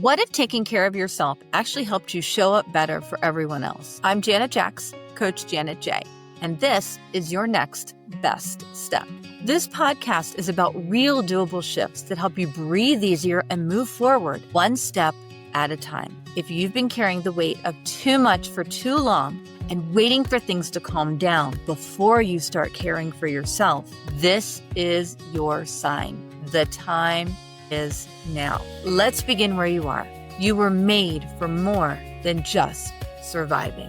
What if taking care of yourself actually helped you show up better for everyone else? I'm Janet Jacks, Coach Janet J, and this is your next best step. This podcast is about real doable shifts that help you breathe easier and move forward one step at a time. If you've been carrying the weight of too much for too long and waiting for things to calm down before you start caring for yourself, this is your sign. The time is now. Let's begin where you are. You were made for more than just surviving.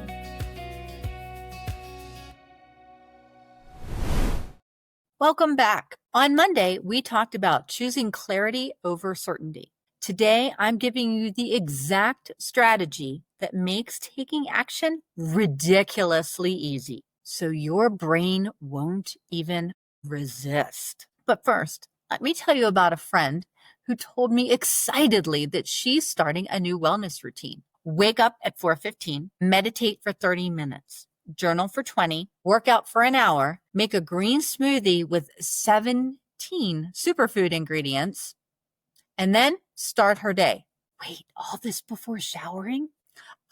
Welcome back. On Monday, we talked about choosing clarity over certainty. Today, I'm giving you the exact strategy that makes taking action ridiculously easy, so your brain won't even resist. But first, let me tell you about a friend who told me excitedly that she's starting a new wellness routine. Wake up at 4:15, meditate for 30 minutes, journal for 20, work out for an hour, make a green smoothie with 17 superfood ingredients, and then start her day. Wait, all this before showering?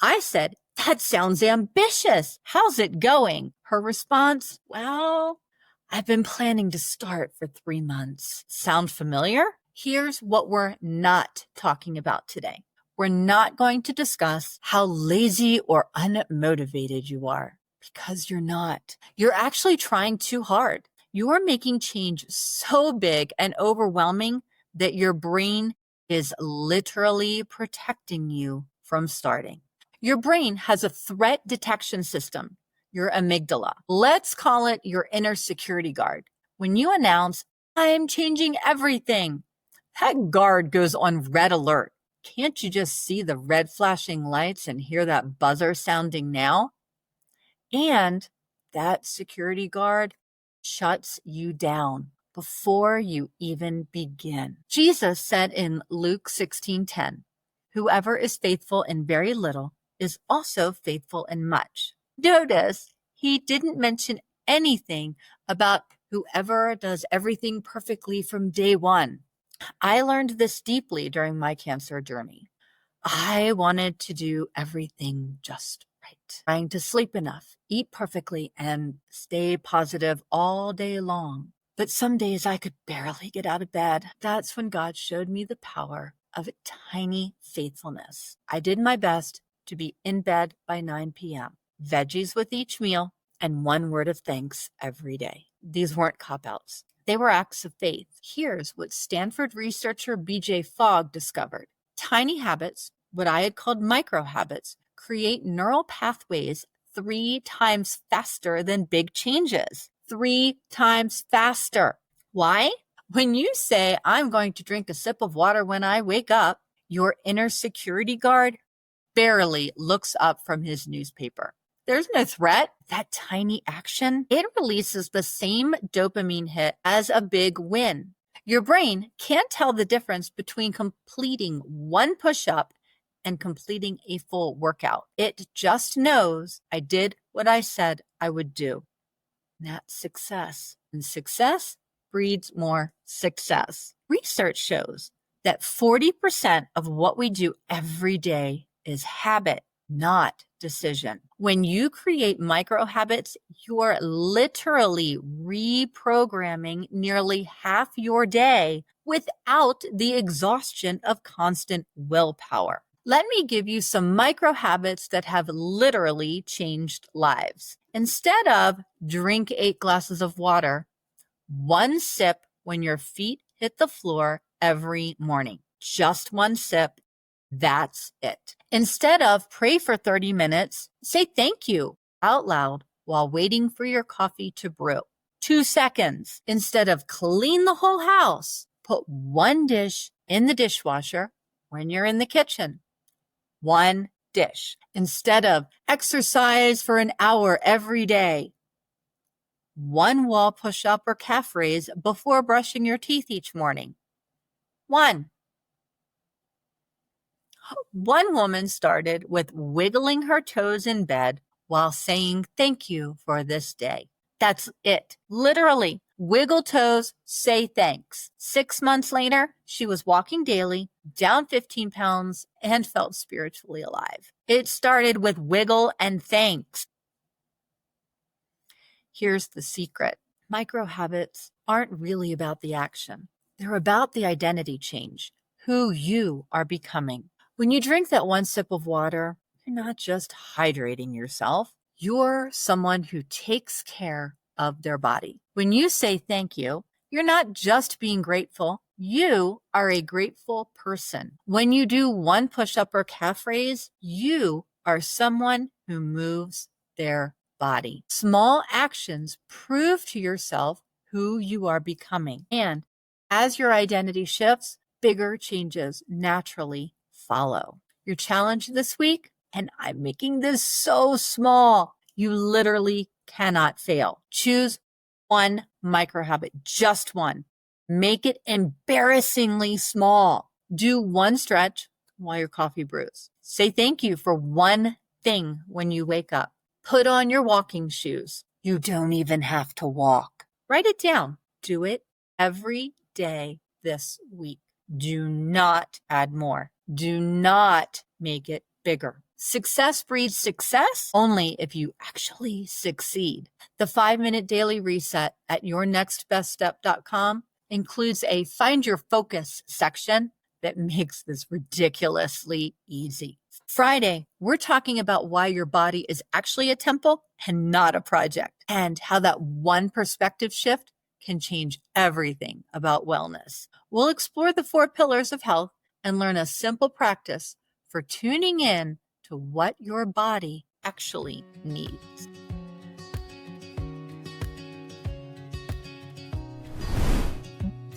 I said, that sounds ambitious. How's it going? Her response, well, I've been planning to start for 3 months. Sound familiar? Here's what we're not talking about today. We're not going to discuss how lazy or unmotivated you are, because you're not. You're actually trying too hard. You are making change so big and overwhelming that your brain is literally protecting you from starting. Your brain has a threat detection system, your amygdala. Let's call it your inner security guard. When you announce, I'm changing everything, that guard goes on red alert. Can't you just see the red flashing lights and hear that buzzer sounding now? And that security guard shuts you down before you even begin. Jesus said in Luke 16:10, whoever is faithful in very little is also faithful in much. Notice he didn't mention anything about whoever does everything perfectly from day one. I learned this deeply during my cancer journey. I wanted to do everything just right, trying to sleep enough, eat perfectly, and stay positive all day long. But some days I could barely get out of bed. That's when God showed me the power of tiny faithfulness. I did my best to be in bed by 9 p.m., veggies with each meal, and one word of thanks every day. These weren't cop-outs. They were acts of faith. Here's what Stanford researcher B.J. Fogg discovered. Tiny habits, what I had called micro habits, create neural pathways 3 times faster than big changes. 3 times faster. Why? When you say, I'm going to drink a sip of water when I wake up, your inner security guard barely looks up from his newspaper. There's no threat. That tiny action, it releases the same dopamine hit as a big win. Your brain can't tell the difference between completing one push-up and completing a full workout. It just knows I did what I said I would do. That's success. And success breeds more success. Research shows that 40% of what we do every day is habit, not decision. When you create micro habits, you're literally reprogramming nearly half your day without the exhaustion of constant willpower. Let me give you some micro habits that have literally changed lives. Instead of drink 8 glasses of water, 1 sip when your feet hit the floor every morning. Just 1 sip. That's it. Instead of pray for 30 minutes, say thank you out loud while waiting for your coffee to brew. 2 seconds. Instead of clean the whole house, put 1 dish in the dishwasher when you're in the kitchen. 1 dish. Instead of exercise for an hour every day, 1 wall push-up or calf raise before brushing your teeth each morning. 1. One woman started with wiggling her toes in bed while saying thank you for this day. That's it. Literally, wiggle toes, say thanks. 6 months later, she was walking daily, down 15 pounds, and felt spiritually alive. It started with wiggle and thanks. Here's the secret. Micro habits aren't really about the action. They're about the identity change, who you are becoming. When you drink that one sip of water, you're not just hydrating yourself. You're someone who takes care of their body. When you say thank you, you're not just being grateful. You are a grateful person. When you do one push-up or calf raise, you are someone who moves their body. Small actions prove to yourself who you are becoming. And as your identity shifts, bigger changes naturally follow. Your challenge this week, and I'm making this so small, you literally cannot fail. Choose one micro habit, just one. Make it embarrassingly small. Do one stretch while your coffee brews. Say thank you for one thing when you wake up. Put on your walking shoes. You don't even have to walk. Write it down. Do it every day this week. Do not add more. Do not make it bigger. Success breeds success only if you actually succeed. The 5-minute daily reset at yournextbeststep.com includes a find your focus section that makes this ridiculously easy. Friday, we're talking about why your body is actually a temple and not a project, and how that one perspective shift can change everything about wellness. We'll explore the 4 pillars of health and learn a simple practice for tuning in to what your body actually needs.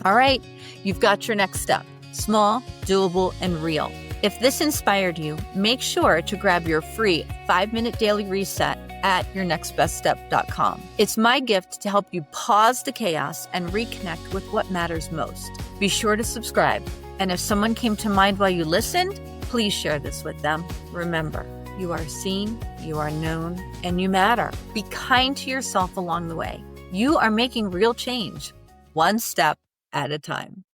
All right, you've got your next step. Small, doable, and real. If this inspired you, make sure to grab your free 5-minute daily reset at yournextbeststep.com. It's my gift to help you pause the chaos and reconnect with what matters most. Be sure to subscribe. And if someone came to mind while you listened, please share this with them. Remember, you are seen, you are known, and you matter. Be kind to yourself along the way. You are making real change, one step at a time.